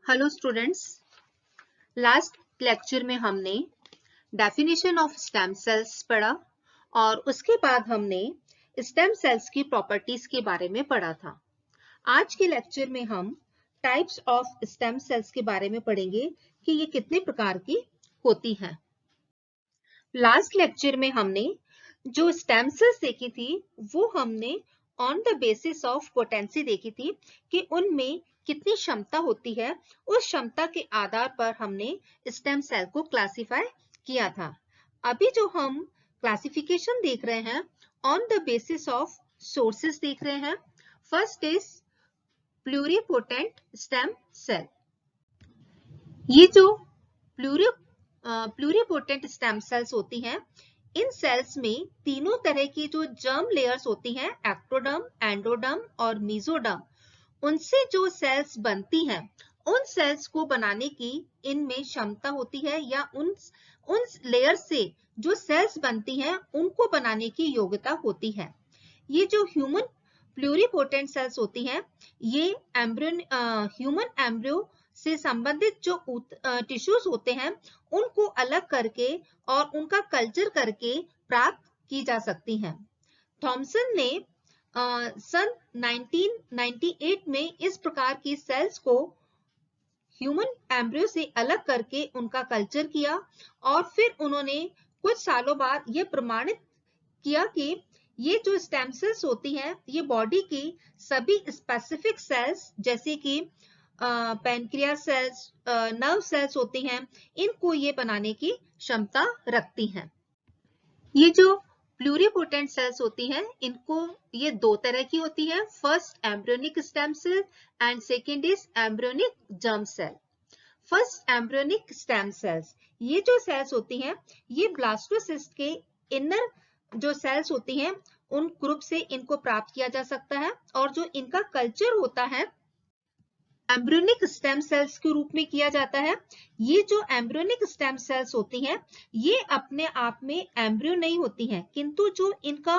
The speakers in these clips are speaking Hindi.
हेलो स्टूडेंट्स, लास्ट लेक्चर में हमने डेफिनेशन ऑफ स्टेम सेल्स पढ़ा और उसके बाद हमने स्टेम सेल्स की प्रॉपर्टीज के बारे में पढ़ा था। आज के लेक्चर में हम टाइप्स ऑफ स्टेम सेल्स के बारे में पढ़ेंगे कि ये कितने प्रकार की होती हैं। लास्ट लेक्चर में हमने जो स्टेम सेल्स देखी थी वो हमने on the basis of potency देखी थी कि उनमें कितनी क्षमता होती है। उस क्षमता के आधार पर हमने स्टेम सेल को क्लासिफाई किया था। अभी जो हम क्लासिफिकेशन देख रहे हैं on the basis of sources देख रहे हैं। First is pluripotent stem cell. ये जो प्लूरिपोटेंट स्टेम सेल्स होती हैं, इन सेल्स में तीनों तरह की जो जर्म लेयर्स होती हैं, एक्टोडर्म, एंडोडर्म और मेसोडर्म, उनसे जो सेल्स बनती हैं, उन सेल्स को बनाने की इनमें क्षमता होती है या उन लेयर से जो सेल्स बनती हैं उनको बनाने की योग्यता होती है। ये जो ह्यूमन प्लूरिपोटेंट सेल्स होती हैं, ये ह्यूमन एम्ब्रियो से संबंधित जो टिश्यूज होते हैं उनको अलग करके और उनका कल्चर करके प्राप्त की जा सकती हैं। थॉमसन ने सन 1998 में इस प्रकार की सेल्स को ह्यूमन एम्ब्रियो से अलग करके उनका कल्चर किया और फिर उन्होंने कुछ सालों बाद ये प्रमाणित किया कि ये जो स्टेम सेल्स होती हैं ये बॉडी की सभी स्पेसिफिक सेल्स जैसे कि पैनक्रियास सेल्स, नर्व सेल्स होती हैं, इनको ये बनाने की क्षमता रखती हैं। ये जो प्लूरिपोटेंट सेल्स होती हैं, इनको ये दो तरह की होती है। First embryonic stem cell and second is embryonic germ cell. First embryonic stem cells, ये जो सेल्स होती हैं ये ब्लास्टोसिस्ट के इनर जो सेल्स होती हैं उन ग्रुप से इनको प्राप्त किया जा सकता है और जो इनका कल्चर होता है एम्ब्रियोनिक स्टेम सेल्स के रूप में किया जाता है। ये जो एम्ब्रियोनिक स्टेम सेल्स होती हैं ये अपने आप में एम्ब्रियो नहीं होती हैं, किंतु जो इनका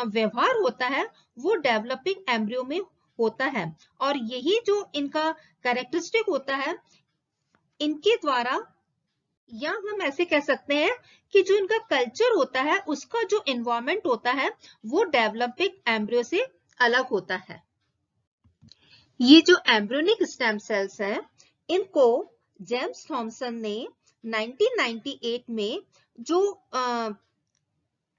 व्यवहार होता है वो डेवलपिंग एम्ब्रियो में होता है और यही जो इनका कैरेक्टरिस्टिक होता है इनके द्वारा, या हम ऐसे कह सकते हैं कि जो इनका कल्चर होता है उसका जो एनवायरनमेंट होता है वो डेवलपिंग एम्ब्रियो से अलग होता है। ये जो एम्ब्रियोनिक स्टेम सेल्स हैं इनको जेम्स थॉमसन ने 1998 में जो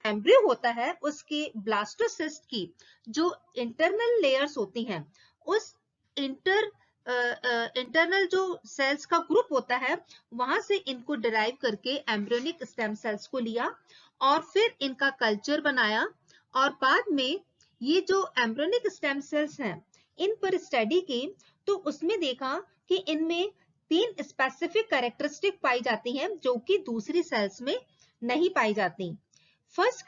एम्ब्रियो होता है उसके ब्लास्टोसिस्ट की जो इंटरनल लेयर्स होती हैं उस इंटरनल जो सेल्स का ग्रुप होता है वहां से इनको डिराइव करके एम्ब्रियोनिक स्टेम सेल्स को लिया और फिर इनका कल्चर बनाया और बाद में ये जो एम्ब्रियोनिक स्टेम सेल्स हैं इन पर स्टडी की तो उसमें देखा कि इनमें 3 स्पेसिफिक कैरेक्टरिस्टिक पाई जाती हैं जो कि दूसरी सेल्स में नहीं पाई जाती। फर्स्ट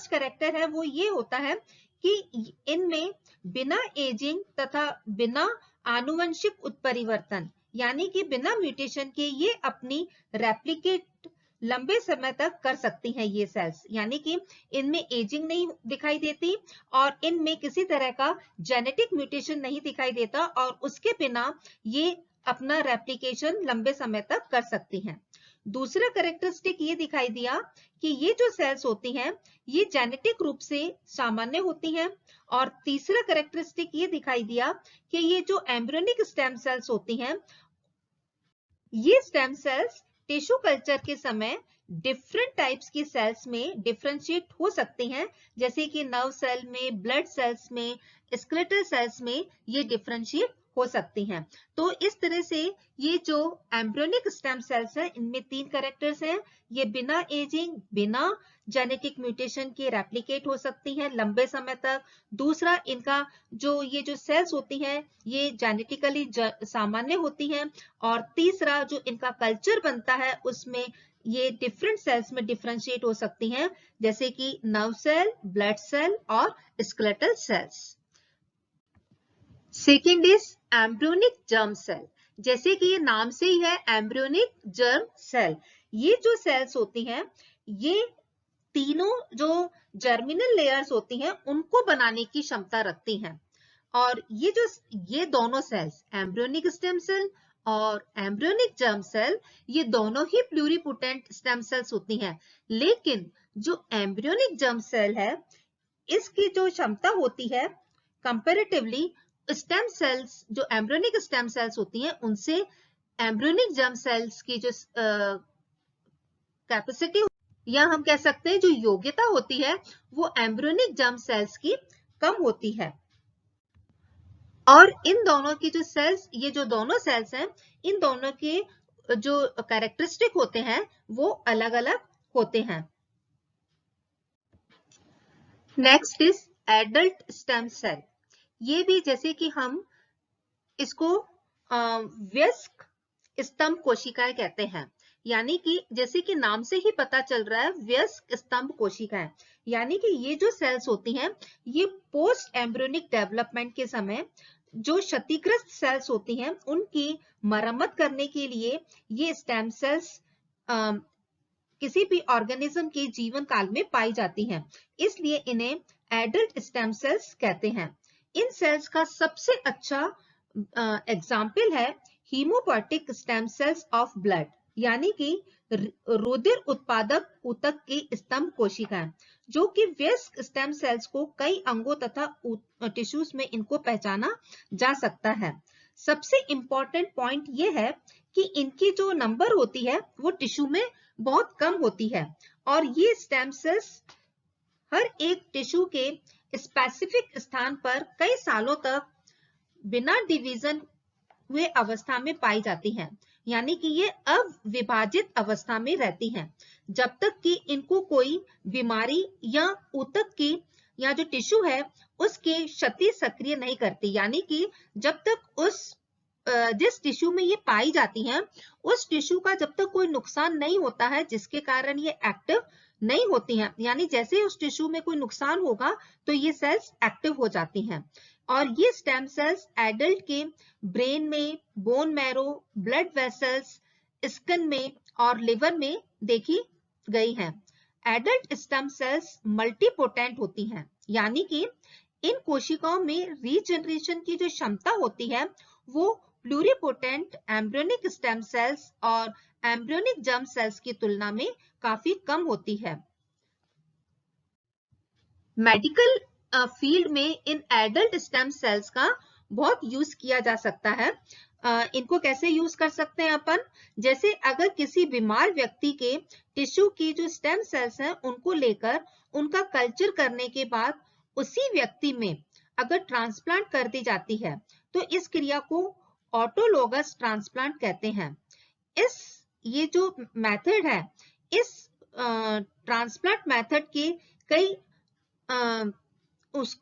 कैरेक्टर है वो ये होता है कि इनमें बिना एजिंग तथा बिना आनुवंशिक उत्परिवर्तन यानी कि बिना म्यूटेशन के ये अपनी रेप्लिकेट लंबे समय तक कर सकती हैं ये सेल्स, यानी कि इनमें एजिंग नहीं दिखाई देती और इनमें किसी तरह का जेनेटिक म्यूटेशन नहीं दिखाई देता और उसके बिना ये अपना रेप्लिकेशन लंबे समय तक कर सकती हैं। दूसरा कैरेक्टरिस्टिक ये दिखाई दिया कि ये जो सेल्स होती हैं ये जेनेटिक रूप से सामान्य होती हैं और तीसरा कैरेक्टरिस्टिक ये दिखाई दिया कि ये जो एम्ब्रियोनिक स्टेम सेल्स होती हैं ये स्टेम सेल्स टिश्यू कल्चर के समय डिफरेंट टाइप्स की सेल्स में डिफरेंशिएट हो सकती हैं, जैसे कि नर्व सेल में, ब्लड सेल्स में, स्केलेटल सेल्स में ये डिफरेंशिएट हो सकती हैं। तो इस तरह से ये जो एम्ब्रियोनिक स्टेम सेल्स हैं इनमें 3 कैरेक्टर्स हैं। ये बिना एजिंग, बिना जेनेटिक म्यूटेशन के रेप्लिकेट हो सकती हैं लंबे समय तक। दूसरा, इनका ये जो सेल्स होती हैं ये जेनेटिकली सामान्य होती हैं और तीसरा जो इनका कल्चर बनता है उसमें ये डिफरेंट सेल्स में डिफरेंशिएट हो सकती हैं, जैसे कि नर्व सेल, ब्लड सेल और skeletal cells. Second is embryonic germ cell. जैसे कि ये नाम से ही है एम्ब्रियोनिक जर्म सेल, ये जो सेल्स होती हैं ये तीनों जो जर्मिनल लेयर्स होती हैं उनको बनाने की क्षमता रखती हैं। और ये दोनों सेल्स, एम्ब्रियोनिक स्टेम सेल और एम्ब्रियोनिक जर्म सेल, ये दोनों ही प्लूरिपोटेंट स्टेम सेल्स होती हैं। लेकिन जो एम्ब्रियोनिक जर्म सेल है, इसकी जो क्षमता होती है कंपैरेटिवली स्टेम सेल्स, जो एम्ब्रियोनिक स्टेम सेल्स होती हैं, उनसे एम्ब्रियोनिक जर्म सेल्स की जो कैपेसिटी या हम कह सकते हैं जो योग्यता होती है, वो एम्ब्रियोनिक जर्म सेल्स की कम होती है। और इन दोनों की जो सेल्स, ये जो दोनों सेल्स हैं, इन दोनों के जो कैरेक्टरिस्टिक होते हैं वो अलग अलग होते हैं। Next is adult stem cell. ये भी जैसे कि हम इसको वयस्क स्तंभ कोशिकाएं कहते हैं, यानी कि जैसे कि नाम से ही पता चल रहा है, वयस्क स्तंभ कोशिकाएं, यानी कि ये जो सेल्स होती हैं, ये पोस्ट एम्ब्रियोनिक डेवलपमेंट के समय जो क्षतिग्रस्त सेल्स होती हैं, उनकी मरम्मत करने के लिए ये स्टेम सेल्स किसी भी ऑर्गेनिज्म के जीवन काल में पाई जाती हैं, इसलिए इन्हें एडल्ट स्टेम सेल्स कहते हैं। इन सेल्स का सबसे अच्छा एग्जाम्पल है haemopoietic stem cells of blood, यानी कि रुधिर उत्पादक ऊतक की स्तंभ कोशिकाएं, जो कि वयस्क स्टेम सेल्स को कई अंगों तथा टिश्यूज में इनको पहचाना जा सकता है। सबसे इंपॉर्टेंट पॉइंट ये है कि इनकी जो नंबर होती है वो टिश्यू में बहुत कम होती है, और ये स्टेम सेल्स हर एक टिश्यू के स्पेसिफिक स्थान पर कई सालों तक बिना डिवीजन हुए अवस्था में पाई जाती हैं, यानी कि ये अविभाजित अवस्था में रहती हैं, जब तक कि इनको कोई बीमारी या ऊतक की या जो टिश्यू है उसकी क्षति सक्रिय नहीं करती, यानी कि जब तक जिस टिश्यू में ये पाई जाती हैं, उस टिश्यू का जब तक कोई नुकसान नहीं होता है जिसके कारण ये एक्टिव नहीं होती हैं, यानी जैसे उस टिश्यू में कोई नुकसान होगा तो ये सेल्स एक्टिव हो जाती हैं। और ये स्टेम सेल्स एडल्ट के ब्रेन में, bone marrow, blood vessels, skin में और लिवर में देखी गई हैं। एडल्ट स्टेम सेल्स मल्टीपोटेंट होती हैं, यानी कि इन कोशिकाओं में रीजनरेशन की जो क्षमता होती है वो प्लूरिपोटेंट एम्ब्रियोनिक स्टेम सेल्स और एम्ब्रियोनिक जर्म सेल्स की तुलना में काफी कम होती है। मेडिकल फील्ड में इन एडल्ट स्टेम सेल्स का बहुत यूज किया जा सकता है। इनको कैसे यूज कर सकते हैं अपन, जैसे अगर किसी बीमार व्यक्ति के टिश्यू की जो स्टेम सेल्स हैं उनको लेकर उनका कल्चर करने के बाद उसी व्यक्ति में अगर ट्रांसप्लांट कर दी जाती है तो इस क्रिया को ऑटोलोगस ट्रांसप्लांट कहते हैं। ये जो मेथड है, इस ट्रांसप्लांट मेथड के कई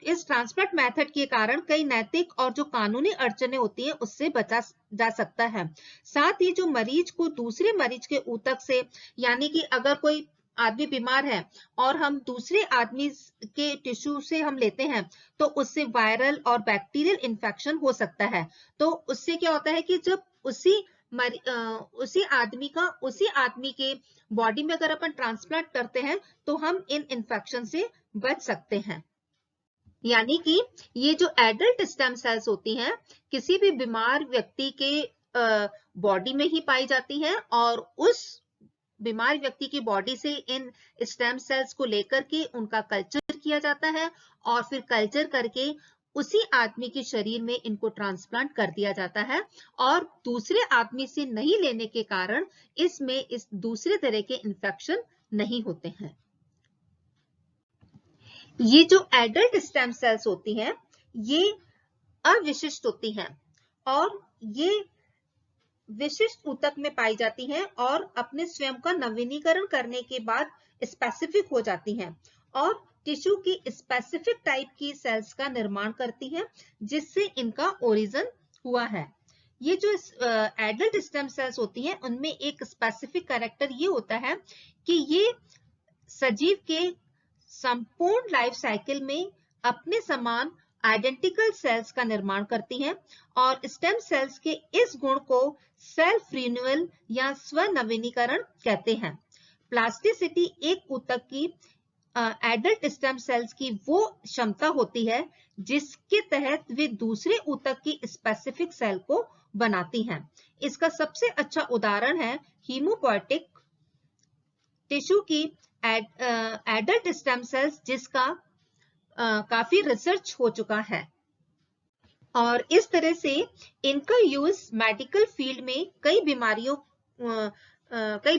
इस ट्रांसप्लांट मेथड के कारण कई नैतिक और जो कानूनी अड़चने होती हैं उससे बचा जा सकता है। साथ ही जो मरीज को दूसरे मरीज के ऊतक से, यानी कि अगर कोई आदमी बीमार है और हम दूसरे आदमी के टिश्यू से हम लेते हैं तो उससे वायरल और बैक्टीरियल इन्फेक्शन हो सकता है। तो उससे क्या होता है कि जब उसी आदमी के बॉडी में अगर अपन ट्रांसप्लांट करते हैं तो हम इन इन्फेक्शन से बच सकते हैं। यानी कि ये जो एडल्ट स्टेम सेल्स होती हैं किसी भी बीमार व्यक्ति के बॉडी में ही पाई जाती हैं, और उस बीमार व्यक्ति की बॉडी से इन स्टेम सेल्स को लेकर के उनका कल्चर किया जाता है, और फिर कल्चर करके उसी आदमी के शरीर में इनको ट्रांसप्लांट कर दिया जाता है, और दूसरे आदमी से नहीं लेने के कारण इसमें इस दूसरे तरह के इन्फेक्शन नहीं होते हैं। ये जो एडल्ट स्टेम सेल्स होती हैं ये अविशिष्ट होती हैं, और ये विशिष्ट ऊतक में पाई जाती हैं और अपने स्वयं का नवीनीकरण करने के बाद स्पेसिफिक हो जाती हैं, और टिश्यू की स्पेसिफिक टाइप की सेल्स का निर्माण करती हैं जिससे इनका ओरिजिन हुआ है। ये जो एडल्ट स्टेम सेल्स होती हैं उनमें एक स्पेसिफिक कैरेक्टर ये होता है कि ये सजीव के संपूर्ण लाइफ साइकिल में अपने समान आइडेंटिकल सेल्स का निर्माण करती हैं, और स्टेम सेल्स के इस गुण को सेल्फ रिन्यूअल या स्व नवीनीकरण कहते हैं। प्लास्टिसिटी एक ऊतक की एडल्ट स्टेम सेल्स की वो क्षमता होती है जिसके तहत वे दूसरे ऊतक की स्पेसिफिक सेल को बनाती हैं। इसका सबसे अच्छा उदाहरण है हीमोपोएटिक टिश्यू की एडल्ट स्टेम सेल्स, जिसका काफी रिसर्च हो चुका है और इस तरह से इनका यूज मेडिकल फील्ड में कई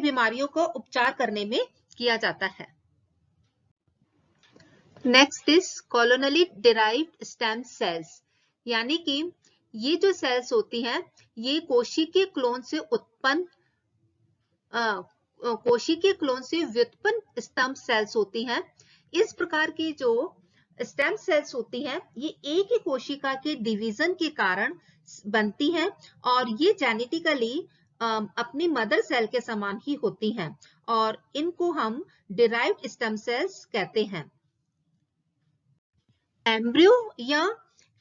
बीमारियों को उपचार करने में किया जाता है। Next is clonally derived stem cells, यानी कि ये जो सेल्स होती हैं ये कोशिकीय क्लोन से व्युत्पन्न स्टेम सेल्स होती हैं। इस प्रकार की जो स्टेम सेल्स होती हैं ये एक ही कोशिका के डिवीजन के कारण बनती हैं और ये जेनेटिकली अपनी मदर सेल के समान ही होती हैं और इनको हम डिराइव्ड स्टेम सेल्स कहते हैं। एम्ब्रियो या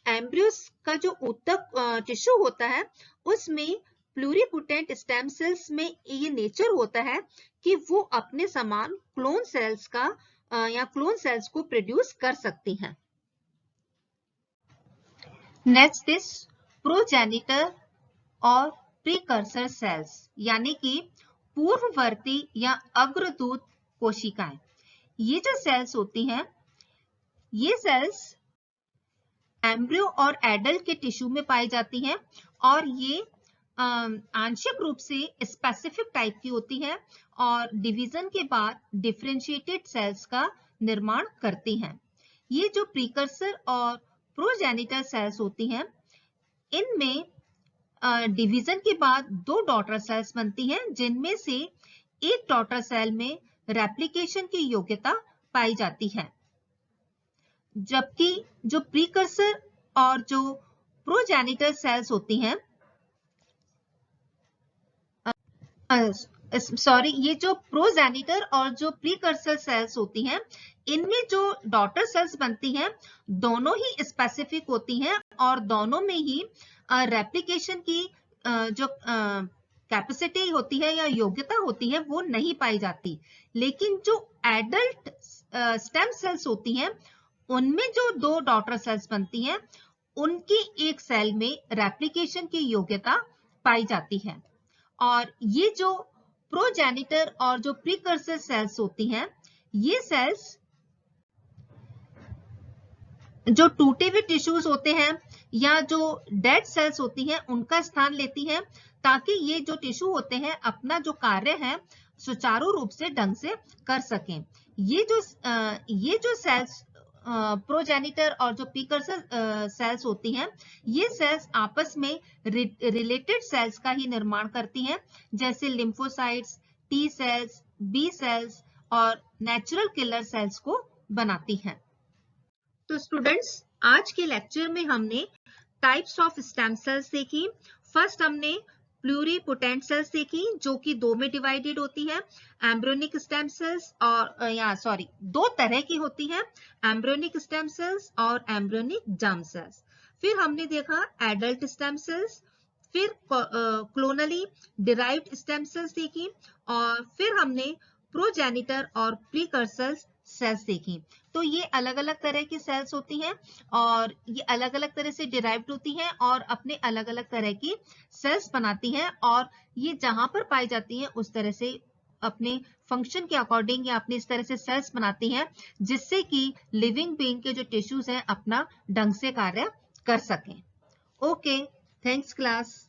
एम्ब्रियोस का जो ऊतक टिश्यू होता है उसमें प्लूरिपोटेंट स्टेम सेल्स में ये नेचर होता है कि वो अपने समान क्लोन सेल्स को प्रोड्यूस कर सकती हैं। नेक्स्ट इज प्रोजेनिटर और प्रीकर्सर सेल्स, यानी कि पूर्ववर्ती या अग्रदूत कोशिकाएं। ये जो सेल्स होती हैं ये सेल्स एम्ब्रियो और एडल्ट के टिश्यू में पाई जाती हैं और ये आंशिक रूप से स्पेसिफिक टाइप की होती है और डिवीजन के बाद डिफरेंशिएटेड सेल्स का निर्माण करती हैं। ये जो प्रीकर्सर और प्रोजेनिटर सेल्स होती हैं इनमें डिवीजन के बाद दो डॉटर सेल्स बनती हैं जिनमें से एक डॉटर सेल में रेप्लिकेशन की योग्यता पाई जाती है, जबकि जो प्रीकर्सर और जो प्रोजेनिटर सेल्स होती हैं ये जो प्रोजेनिटर और जो प्रीकर्सर सेल्स होती हैं इनमें जो डॉटर सेल्स बनती हैं दोनों ही स्पेसिफिक होती हैं और दोनों में ही रेप्लिकेशन की जो कैपेसिटी होती है या योग्यता होती है वो नहीं पाई जाती। लेकिन जो एडल्ट स्टेम सेल्स होती हैं उनमें जो दो डॉटर सेल्स बनती हैं उनकी एक सेल में रेप्लिकेशन की योग्यता पाई जाती है और ये जो प्रोजेनिटर और जो प्रीकर्सर सेल्स होती हैं ये सेल्स जो टूटे हुए टिश्यूज होते हैं या जो डेड सेल्स होती हैं उनका स्थान लेती हैं ताकि ये जो टिश्यू होते हैं अपना जो कार्य है सुचारू रूप से ढंग से कर सकें। ये जो सेल्स प्रोजेनिटर और जो प्रीकर्सर सेल्स होती हैं ये सेल्स आपस में रिलेटेड सेल्स का ही निर्माण करती हैं, जैसे lymphocytes, T cells, B cells और नेचुरल किलर सेल्स को बनाती हैं। तो स्टूडेंट्स आज के लेक्चर में हमने टाइप्स ऑफ स्टेम सेल्स देखी। फर्स्ट हमने प्लूरिपोटेंट सेल्स देखी जो कि दो में डिवाइडेड होती है, एम्ब्रियोनिक स्टेम सेल्स और दो तरह की होती हैं, एम्ब्रियोनिक स्टेम सेल्स और एम्ब्रियोनिक जर्म सेल्स। फिर हमने देखा एडल्ट स्टेम सेल्स, फिर क्लोनली डिराइव्ड स्टेम सेल्स देखी और फिर हमने प्रोजेनिटर और प्रीकर्सर सेल्स देखी। तो ये अलग अलग तरह की सेल्स होती हैं और ये अलग अलग तरह से डिराइव्ड होती हैं और अपने अलग अलग तरह की सेल्स बनाती हैं और ये जहां पर पाई जाती हैं उस तरह से अपने फंक्शन के अकॉर्डिंग या अपने इस तरह से सेल्स बनाती हैं जिससे कि लिविंग बीइंग के जो टिश्यूज हैं अपना ढंग से कार्य कर सकें। Okay, thanks class.